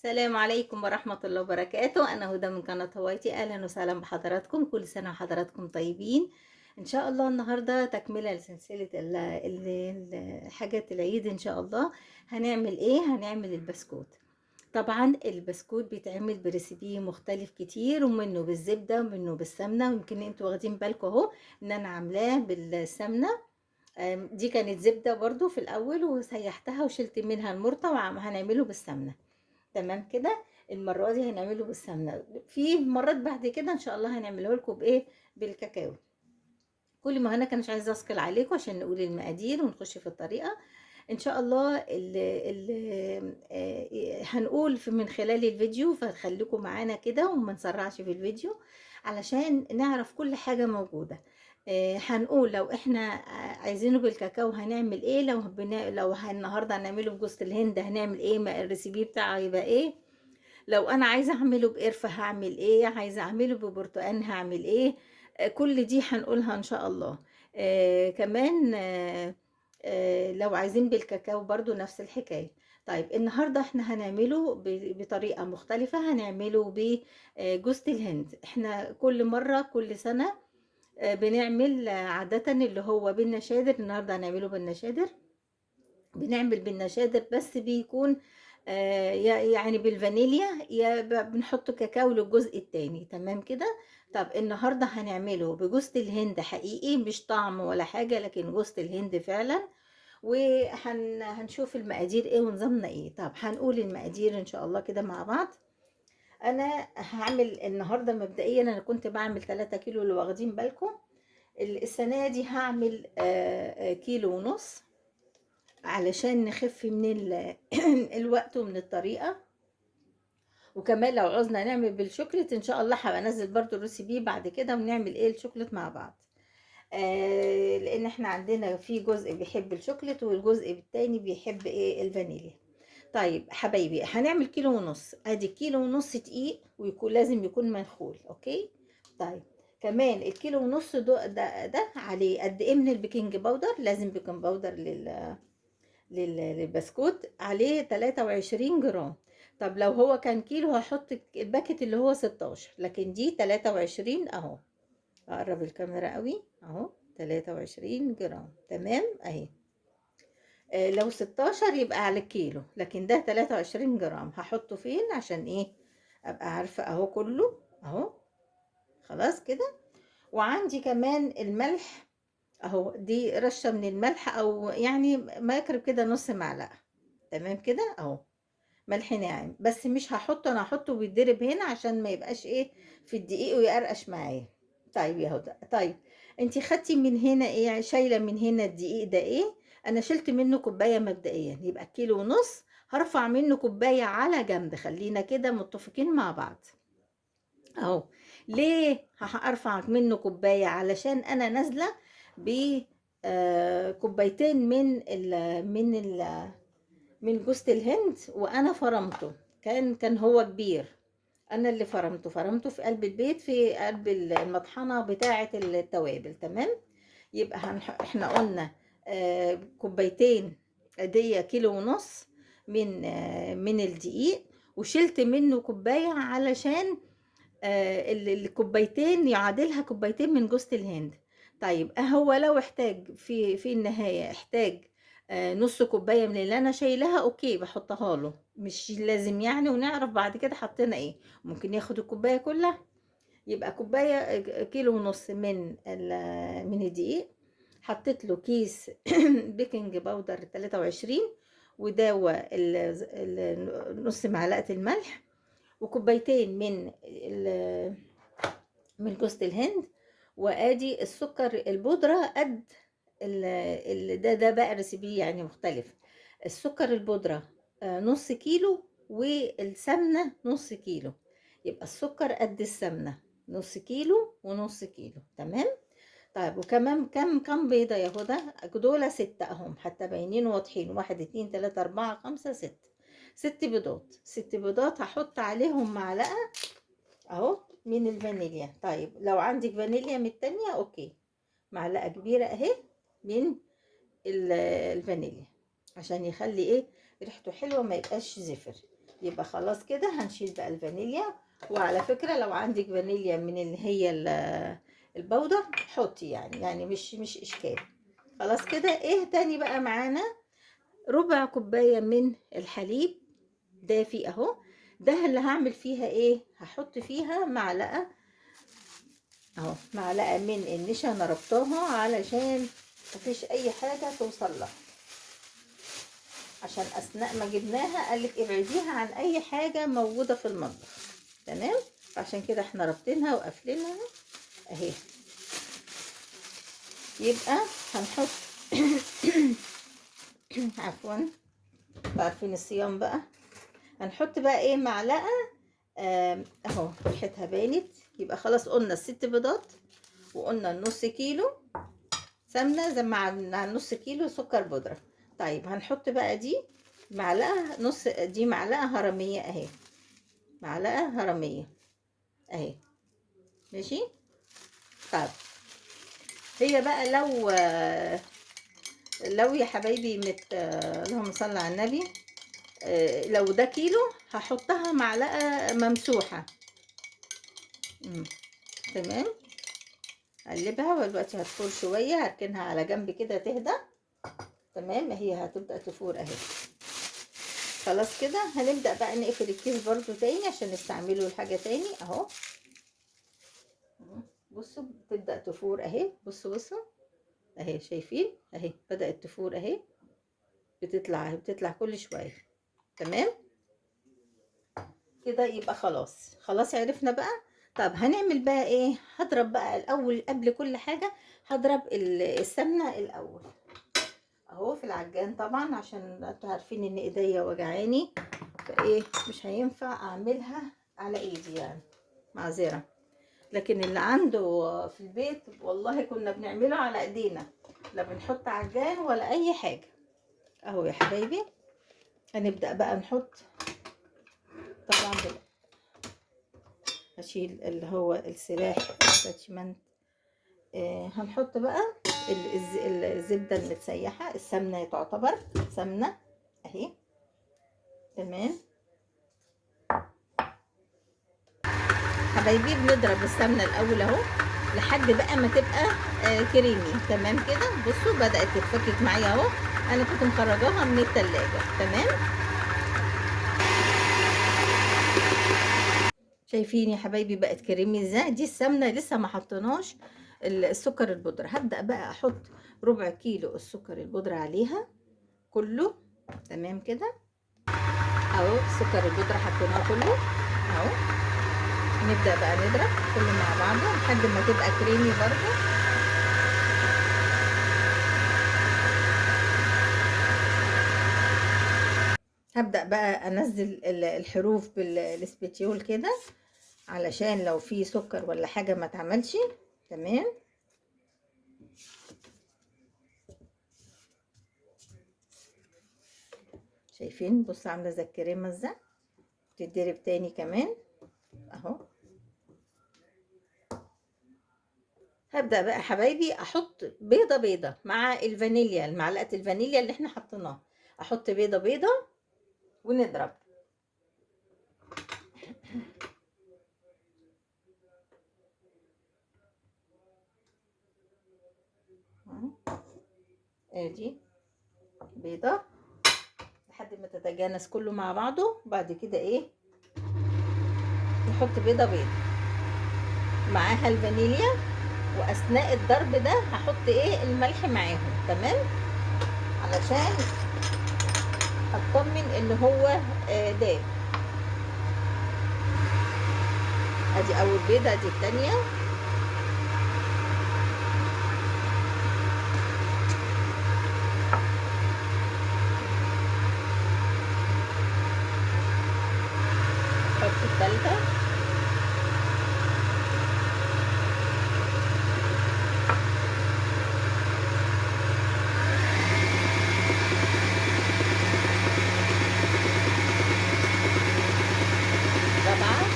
السلام عليكم ورحمة الله وبركاته. أنا هدى من قناة هوايتي. أهلا وسهلا بحضراتكم، كل سنة وحضراتكم طيبين. إن شاء الله النهاردة تكملة لسلسلة حاجات العيد. إن شاء الله هنعمل إيه؟ هنعمل البسكوت. طبعا البسكوت بيتعمل بريسيبي مختلف كتير، ومنه بالزبدة ومنه بالسمنة، ويمكن انتوا واخدين بالكم اهو ان انا عاملاه بالسمنة. دي كانت زبدة برضو في الاول وسيحتها وشلت منها المرطة، وهنعمله بالسمنة. تمام كده. المرة دي هنعمله بالسمنة، في مرات بعد كده ان شاء الله هنعمله لكم بايه؟ بالكاكاو. كل ما انا كانش عايزه اثقل عليكم عشان نقول المقادير ونخش في الطريقه. ان شاء الله هنقول من خلال الفيديو، فخليكم معانا كده وما نسرعش في الفيديو علشان نعرف كل حاجه موجوده. هنقول لو احنا عايزينه بالكاكاو هنعمل ايه، لو النهارده هنعمله بجوز الهند هنعمل ايه، الريسيبي بتاعه يبقى ايه. لو انا عايزه اعمله بقرفه هعمل ايه، عايزه اعمله ببرتقان هعمل ايه. كل دي هنقولها ان شاء الله. كمان لو عايزين بالكاكاو برضو نفس الحكايه. طيب النهارده احنا هنعمله بطريقه مختلفه، هنعمله بجوز الهند. احنا كل مره كل سنه بنعمل عاده اللي هو بالنشادر. النهارده هنعمله بالنشادر. بنعمل بالنشادر بس بيكون يعني بالفانيليا، يا بنحط كاكاو للجزء التاني. تمام كده. طب النهارده هنعمله بجوز الهند حقيقي، مش طعم ولا حاجه، لكن جوز الهند فعلا. وهنشوف المقادير ايه ونظامنا ايه. طب هنقول المقادير ان شاء الله كده مع بعض. انا هعمل النهارده مبدئيا، انا كنت بعمل 3 كيلو اللي واخدين بالكم. السنه دي هعمل كيلو ونص علشان نخف من الوقت ومن الطريقة. وكمان لو عوزنا نعمل بالشوكليت ان شاء الله هبقى انزل برضو الريسيبي بعد كده ونعمل ايه الشوكليت مع بعض. لان احنا عندنا في جزء بيحب الشوكليت والجزء التاني بيحب ايه، الفانيليا. طيب حبايبي، هنعمل كيلو ونص. ادي كيلو ونص دقيق، ويكون لازم يكون منخول. اوكي. طيب كمان الكيلو ونص ده عليه قد ايه من البيكنج باودر؟ لازم بيكنج باودر للبسكوت عليه 23 جرام. طب لو هو كان كيلو هحط الباكت اللي هو 16، لكن دي 23 اهو. اقرب الكاميرا قوي اهو، 23 جرام. تمام اهي. لو 16 يبقى على الكيلو، لكن ده 23 جرام. هحطه فين عشان ايه ابقى عارفة اهو كله اهو. خلاص كده. وعندي كمان الملح اهو، دي رشة من الملح، او يعني ما يقرب كده نص معلقة. تمام كده اهو. ملح ناعم بس مش هحطه، انا هحطه بيتضرب هنا عشان ما يبقاش ايه في الدقيق ويقرقش معايا. طيب يا هدى، طيب انتي خدتي من هنا ايه، شايله من هنا الدقيق ده ايه؟ انا شلت منه كوبايه مبدئيا، يبقى كيلو ونص. هرفع منه كوبايه على جنب، خلينا كده متفقين مع بعض اهو. ليه هرفع منه كوبايه؟ علشان انا نازله ب كوبايتين من جوز الهند، وانا فرمته. كان هو كبير. انا اللي فرمته في قلب البيت، في قلب المطحنه بتاعه التوابل. تمام. يبقى احنا قلنا كوبايتين، دي كيلو ونص من الدقيق، وشلت منه كوبايه علشان الكوبايتين يعادلها كوبايتين من جوز الهند. طيب هو لو احتاج في النهاية احتاج نص كوباية من اللي انا شايلها، اوكي بحطها له، مش لازم يعني. ونعرف بعد كده حطينا ايه، ممكن ياخد الكوباية كلها. يبقى كوباية كيلو ونص من الدقيق. حطيت له كيس بيكنج باودر 23، وداوى نص معلقة الملح، وكوبايتين من جوز الهند. وادي السكر البودرة قد ده بقى ريسيبي يعني مختلف. السكر البودرة نص كيلو، والسمنة نص كيلو. يبقى السكر قد السمنة، نص كيلو ونص كيلو. تمام. طيب وكمان كم بيضة يا هدى؟ دول 6 اهم، حتى باينين واضحين. 1 2 3 4 5 6. 6 بيضات. 6 بيضات هحط عليهم معلقة اهو من الفانيليا. طيب لو عندك فانيليا من التانية اوكي، معلقة كبيرة اهي من الفانيليا، عشان يخلي ايه ريحته حلوة، ما يبقاش زفر. يبقى خلاص كده هنشيل بقى الفانيليا. وعلى فكرة لو عندك فانيليا من اللي هي البودر حطي، يعني مش اشكال. خلاص كده. ايه تاني بقى معانا؟ ربع كوباية من الحليب دافي اهو. ده اللي هعمل فيها ايه، هحط فيها معلقة اهو، معلقة من النشا انا ربطاها علشان مفيش اي حاجة توصل لها، عشان اثناء ما جبناها قالك ابعديها عن اي حاجة موجودة في المطبخ. تمام. عشان كده احنا رابطينها وقافلينها اهي. يبقى هنحط عفوا، عارفين الصيام بقى. هنحط بقى ايه، معلقة اهو ريحتها بانت. يبقى خلاص قلنا ال6 بيضات، وقلنا النص كيلو سمنة زي مع النص كيلو سكر بودرة. طيب هنحط بقى دي معلقة نص، دي معلقة هرمية اهي، معلقة هرمية اهي. ماشي. طيب هي بقى لو يا حبايبي اللهم صل على النبي، لو ده كيلو هحطها معلقة ممسوحة. تمام. اقلبها، ودلوقتي هتفور شوية، هركنها على جنب كده تهدى. تمام. هي هتبدأ تفور اهي. خلاص كده هنبدأ بقى نقفل الكيس برضو تاني عشان نستعمله لحاجة تاني اهو. بصوا بتبدأ تفور اهي، بصوا اهي، شايفين اهي بدأت تفور اهي، بتطلع كل شوية. تمام كده. يبقى خلاص عرفنا بقى. طب هنعمل بقى ايه؟ هضرب بقى الاول قبل كل حاجة، هضرب السمنة الاول اهو في العجان طبعا، عشان انتوا عارفين ان ايديا وجعاني، فايه مش هينفع اعملها على ايدي يعني، معذرة. لكن اللي عنده في البيت والله كنا بنعمله على ايدينا، لا بنحط عجان ولا اي حاجة اهو يا حبايبي. هنبدأ بقى نحط طبعا هشيل اللي هو السلاح الاتاتشمنت. هنحط بقى الزبدة المتسيحة، السمنة تعتبر سمنة اهي. تمام حبايبي، بنضرب السمنة الاول اهو لحد بقى ما تبقى كريمي. تمام كده. بصوا بدأت تتفكك معايا اهو، انا كنت مخرجاها من التلاجة. تمام. شايفين يا حبايبي بقت كريمي ازاي؟ دي السمنه لسه ما حطيناش السكر البودره. هبدا بقى احط ربع كيلو السكر البودره عليها كله. تمام كده اهو، السكر البودره حطيناه كله اهو. نبدا بقى نضرب كله مع بعضه لحد ما تبقى كريمي برضو. هبدا بقى انزل الحروف بالسبيتيول كده، علشان لو في سكر ولا حاجه ما تعملش. تمام. شايفين بص عامله زي الكريمه ازاي، تتضرب تاني كمان اهو. هبدأ بقى حبايبي احط بيضة مع الفانيليا، معلقة الفانيليا اللي احنا حطيناها، احط بيضة ونضرب. ادي بيضة لحد ما تتجانس كله مع بعضه. بعد كده ايه، نحط بيضة معاها الفانيليا، واثناء الضرب ده هحط ايه، الملح معاهم. تمام، علشان اطمن ان هو داب. ادي اول بيضة، ادي التانية. حط التالتة. رابعة.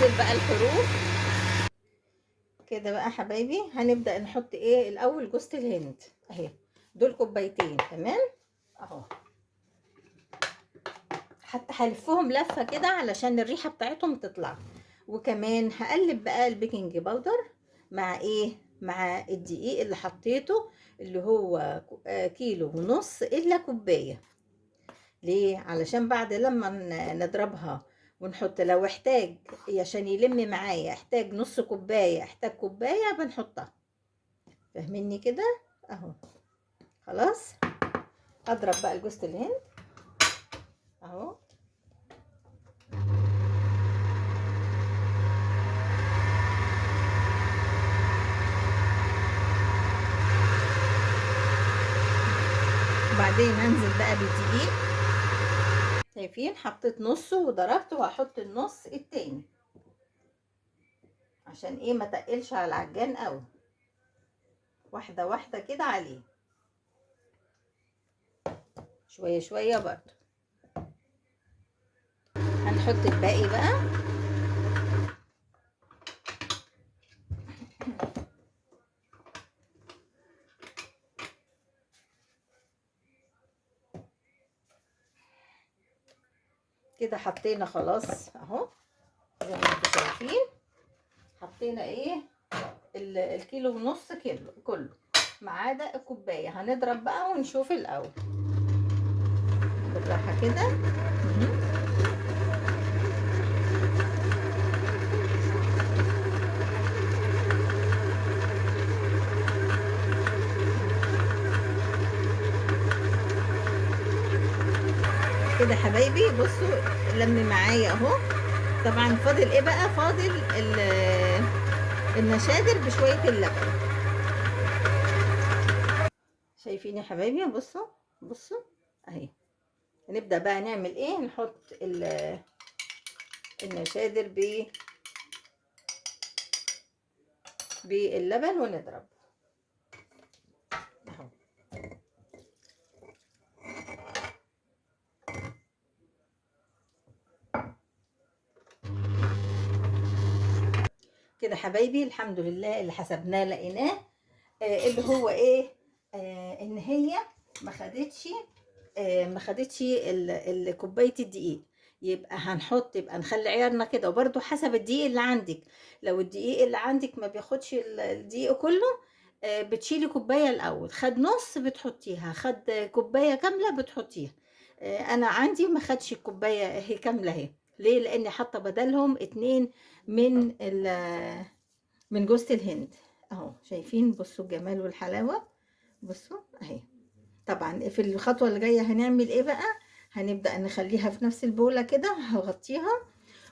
هننزل بقى الحروف كده بقى حبايبي. هنبدأ نحط ايه الاول؟ جوز الهند اهي، دول كوبايتين تمام اهو. حتى هلفهم لفة كده علشان الريحة بتاعتهم تطلع. وكمان هقلب بقى البيكنج باودر مع ايه؟ مع الدقيق اللي حطيته، اللي هو كيلو ونص الا كوباية. ليه؟ علشان بعد لما نضربها ونحط، لو احتاج عشان يلم معايا احتاج نص كوباية، احتاج كوباية بنحطها. فاهميني كده؟ اهو خلاص. اضرب بقى الجوز الهند اهو. وبعدين هنزل بقى بالدقيق. شايفين؟ حطيت نصه وضربته، وهحط النص التاني عشان ايه؟ ما تقلش على العجان قوي. واحده واحده كده عليه، شويه شويه برضو. هنحط الباقي بقى. كده حطينا خلاص اهو، زي ما انتم شايفين. حطينا ايه؟ الكيلو ونص كيلو كله ما عدا الكوبايه. هنضرب بقى ونشوف الاول بالراحه كده. كده حبايبي بصوا لم معايا اهو. طبعا فاضل ايه بقى؟ فاضل النشادر بشويه اللبن. شايفين يا حبايبي؟ بصوا بصوا اهي. هنبدأ بقى نعمل ايه؟ نحط النشادر باللبن ونضرب اهو. كده حبايبي الحمد لله اللي حسبناه لقيناه. اللي هو ايه؟ ان هي ما خدتش كوبايه الدقيق. يبقى هنحط، يبقى نخلي عيارنا كده. وبرده حسب الدقيق اللي عندك. لو الدقيق اللي عندك ما بياخدش الدقيق كله، بتشيلي كوبايه الاول. خد نص بتحطيها، خد كوبايه كامله بتحطيها. انا عندي ما خدش الكوبايه هي كامله اهي. ليه؟ لاني حاطه بدلهم اتنين من من جوز الهند اهو. شايفين؟ بصوا الجمال والحلاوه. بصوا اهي. طبعا في الخطوه اللي جايه هنعمل ايه بقى؟ هنبدا نخليها في نفس البوله كده، هغطيها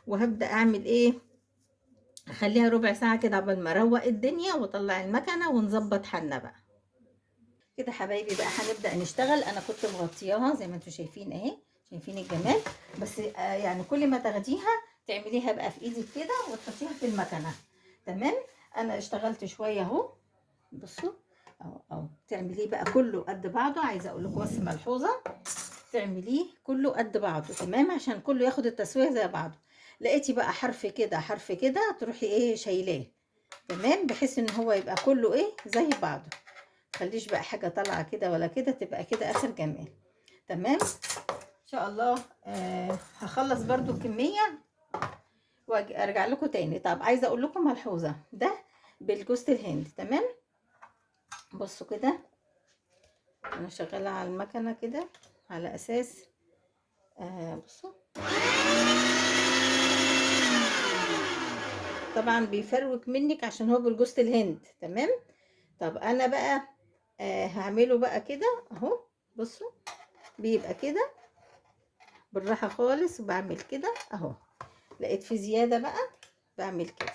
وهبدا اعمل ايه؟ اخليها ربع ساعه كده قبل ما اروق الدنيا واطلع المكنه ونظبط حالنا بقى. كده حبايبي بقى هنبدا نشتغل. انا كنت مغطياها زي ما انتم شايفين اهي. شايفين الجمال؟ بس يعني كل ما تاخديها تعمليها بقى في ايدك كده وتحطيها في المكنه. تمام. انا اشتغلت شويه اهو. بصوا اهو تعمليه بقى كله قد بعضه. عايزه اقول لكم بس ملحوظه، تعمليه كله قد بعضه تمام عشان كله ياخد التسويه زي بعضه. لقيتي بقى حرف كده حرف كده تروحي ايه؟ شايلاه تمام، بحيث ان هو يبقى كله ايه؟ زي بعضه. خليش بقى حاجه طالعه كده ولا كده، تبقى كده اخر جمال. تمام ان شاء الله. هخلص برضو الكميه وارجع لكم تاني. طب عايزه اقول لكم ملحوظه، ده بالجوز الهند تمام. بصوا كده انا شغاله على المكنه كده على اساس بصوا طبعا بيفروك منك عشان هو بالجوز الهند تمام. طب انا بقى هعمله بقى كده اهو. بصوا بيبقى كده بالراحه خالص، وبعمل كده اهو. لقيت في زياده بقى بعمل كده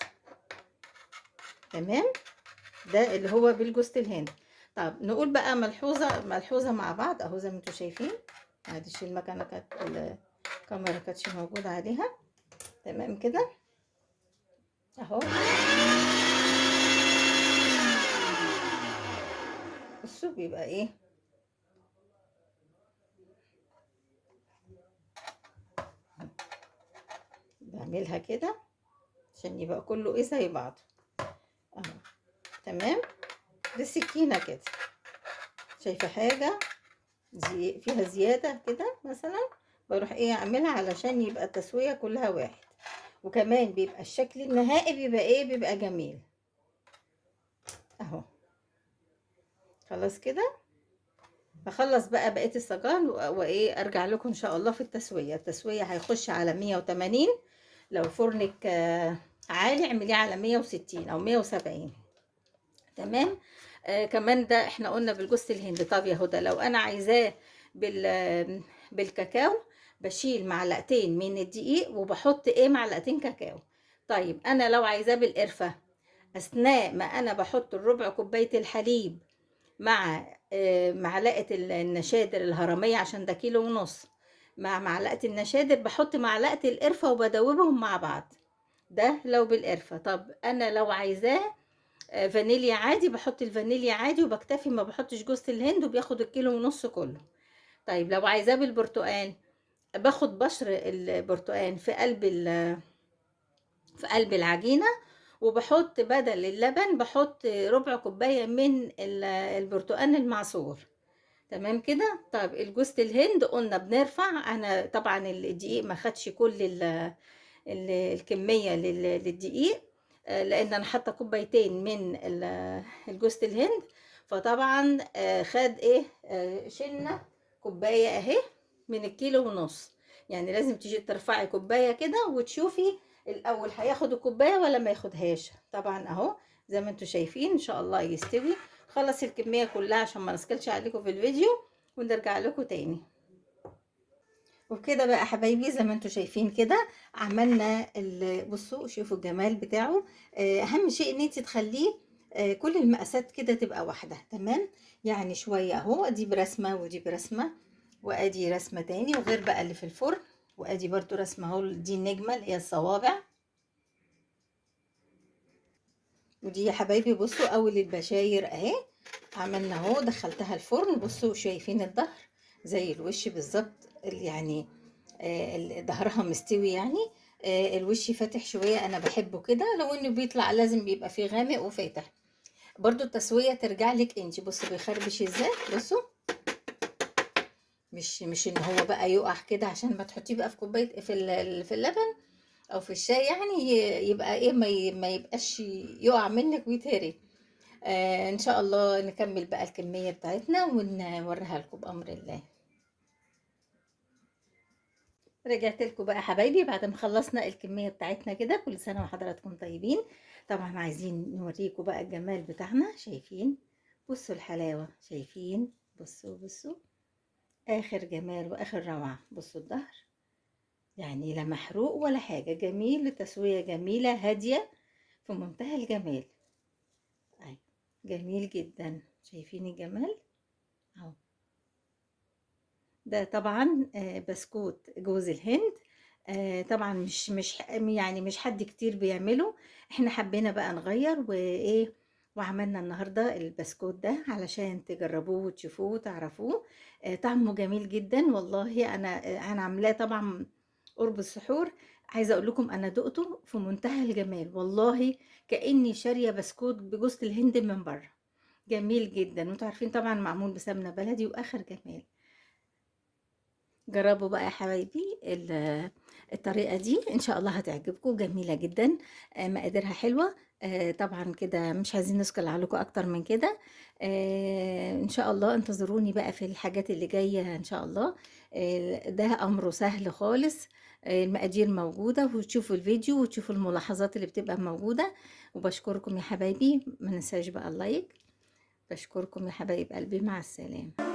تمام. ده اللي هو بالجوز الهند. طب نقول بقى ملحوظه مع بعض اهو. زي ما انتم شايفين، معلش المكنه كانت الكاميرا كانتش موجوده عليها. تمام كده اهو. بصوا بيبقى ايه؟ بعملها كده عشان يبقى كله ايه زي بعضه اهو. تمام. بالسكينه كده، شايفه حاجه فيها زياده كده مثلا، بروح ايه اعملها علشان يبقى التسويه كلها واحد، وكمان بيبقى الشكل النهائي بيبقى ايه، بيبقى جميل اهو. خلاص كده، هخلص بقى بقيه السجان وايه ارجع لكم ان شاء الله في التسويه. التسويه هيخش على 180، لو فرنك عالي اعمليه على 160 او 170. تمام. كمان ده احنا قلنا بالجوز الهند. طب يا هدى، لو انا عايزاه بالكاكاو، بشيل معلقتين من الدقيق وبحط ايه معلقتين كاكاو. طيب انا لو عايزاه بالقرفه، اثناء ما انا بحط الربع كوبايه الحليب مع معلقه النشادر الهرميه، عشان ده كيلو ونص، مع معلقه النشادر بحط معلقه القرفه وبدوبهم مع بعض. ده لو بالقرفه. طب انا لو عايزاه فانيليا عادي، بحط الفانيليا عادي وبكتفي، ما بحطش جوز الهند وبياخد الكيلو ونص كله. طيب لو عايزاه بالبرتقال، باخد بشر البرتقال في قلب العجينة، وبحط بدل اللبن بحط ربع كوباية من البرتقال المعصور. تمام كده. طيب الجوز الهند قلنا بنرفع، انا طبعا الدقيق ما خدش كل الكمية للدقيق، لان انا حاطه كوبايتين من الجوز الهند، فطبعا خد ايه، شلنا كوبايه اهي من الكيلو ونص. يعني لازم تيجي ترفعي كوبايه كده وتشوفي الاول هياخد الكوبايه ولا ما ياخدهاش. طبعا اهو زي ما انتم شايفين ان شاء الله يستوي. خلص الكميه كلها عشان ما نسكلش عليكم في الفيديو، ونرجع لكم تاني. وبكده بقى حبايبي زي ما انتم شايفين كده عملنا بصوا شوفوا الجمال بتاعه. اهم شيء ان انت تخليه كل المقاسات كده تبقى واحده. تمام. يعني شويه اهو، دي برسمه ودي برسمه، وادي رسمه تاني، وغير بقى اللي في الفرن، وادي برضو رسمه اهو، دي النجمه اللي هي الصوابع. ودي يا حبايبي بصوا اول البشاير اهي، عملنا اهو دخلتها الفرن. بصوا شايفين الظهر زي الوش بالظبط، يعني ظهرها مستوي يعني. الوش فاتح شويه، انا بحبه كده، لو انه بيطلع لازم بيبقى فيه غامق وفاتح. برضو التسويه ترجع لك انت. بصوا بيخربش ازاي، بصوا مش ان هو بقى يقع كده عشان ما تحطيه بقى في كوبايه في اللبن او في الشاي، يعني يبقى ايه ما يبقاش يقع منك ويتهري. ان شاء الله نكمل بقى الكميه بتاعتنا ونوريها لكم بامر الله. رجعت لكم بقى حبايبي بعد ما خلصنا الكميه بتاعتنا كده. كل سنه وحضراتكم طيبين. طبعا عايزين نوريكم بقى الجمال بتاعنا. شايفين؟ بصوا الحلاوه، شايفين؟ بصوا بصوا اخر جمال واخر روعه. بصوا الظهر يعني لا محروق ولا حاجه، جميل، تسويه جميله هاديه في منتهى الجمال. اهي جميل جدا. شايفين الجمال اهو. ده طبعا بسكوت جوز الهند. طبعا يعني مش حد كتير بيعمله. احنا حبينا بقى نغير وايه، وعملنا النهارده البسكوت ده علشان تجربوه وتشوفوه وتعرفوه. طعمه جميل جدا والله. انا عاملاه طبعا قرب السحور. عايزه اقول لكم انا دقته في منتهى الجمال والله، كاني شاريه بسكوت بجوز الهند من بره. جميل جدا. وانتوا عارفين طبعا معمول بسمنه بلدي واخر جمال. جربوا بقى يا حبايبي الطريقة دي ان شاء الله هتعجبكم، جميلة جدا. مقاديرها حلوة. طبعا كده مش عايزين نسكل عليكم اكتر من كده. ان شاء الله انتظروني بقى في الحاجات اللي جاية ان شاء الله. ده امره سهل خالص. المقادير موجودة، وتشوفوا الفيديو وتشوفوا الملاحظات اللي بتبقى موجودة. وبشكركم يا حبايبي، ما ننساش بقى اللايك. بشكركم يا حبايب قلبي، مع السلامة.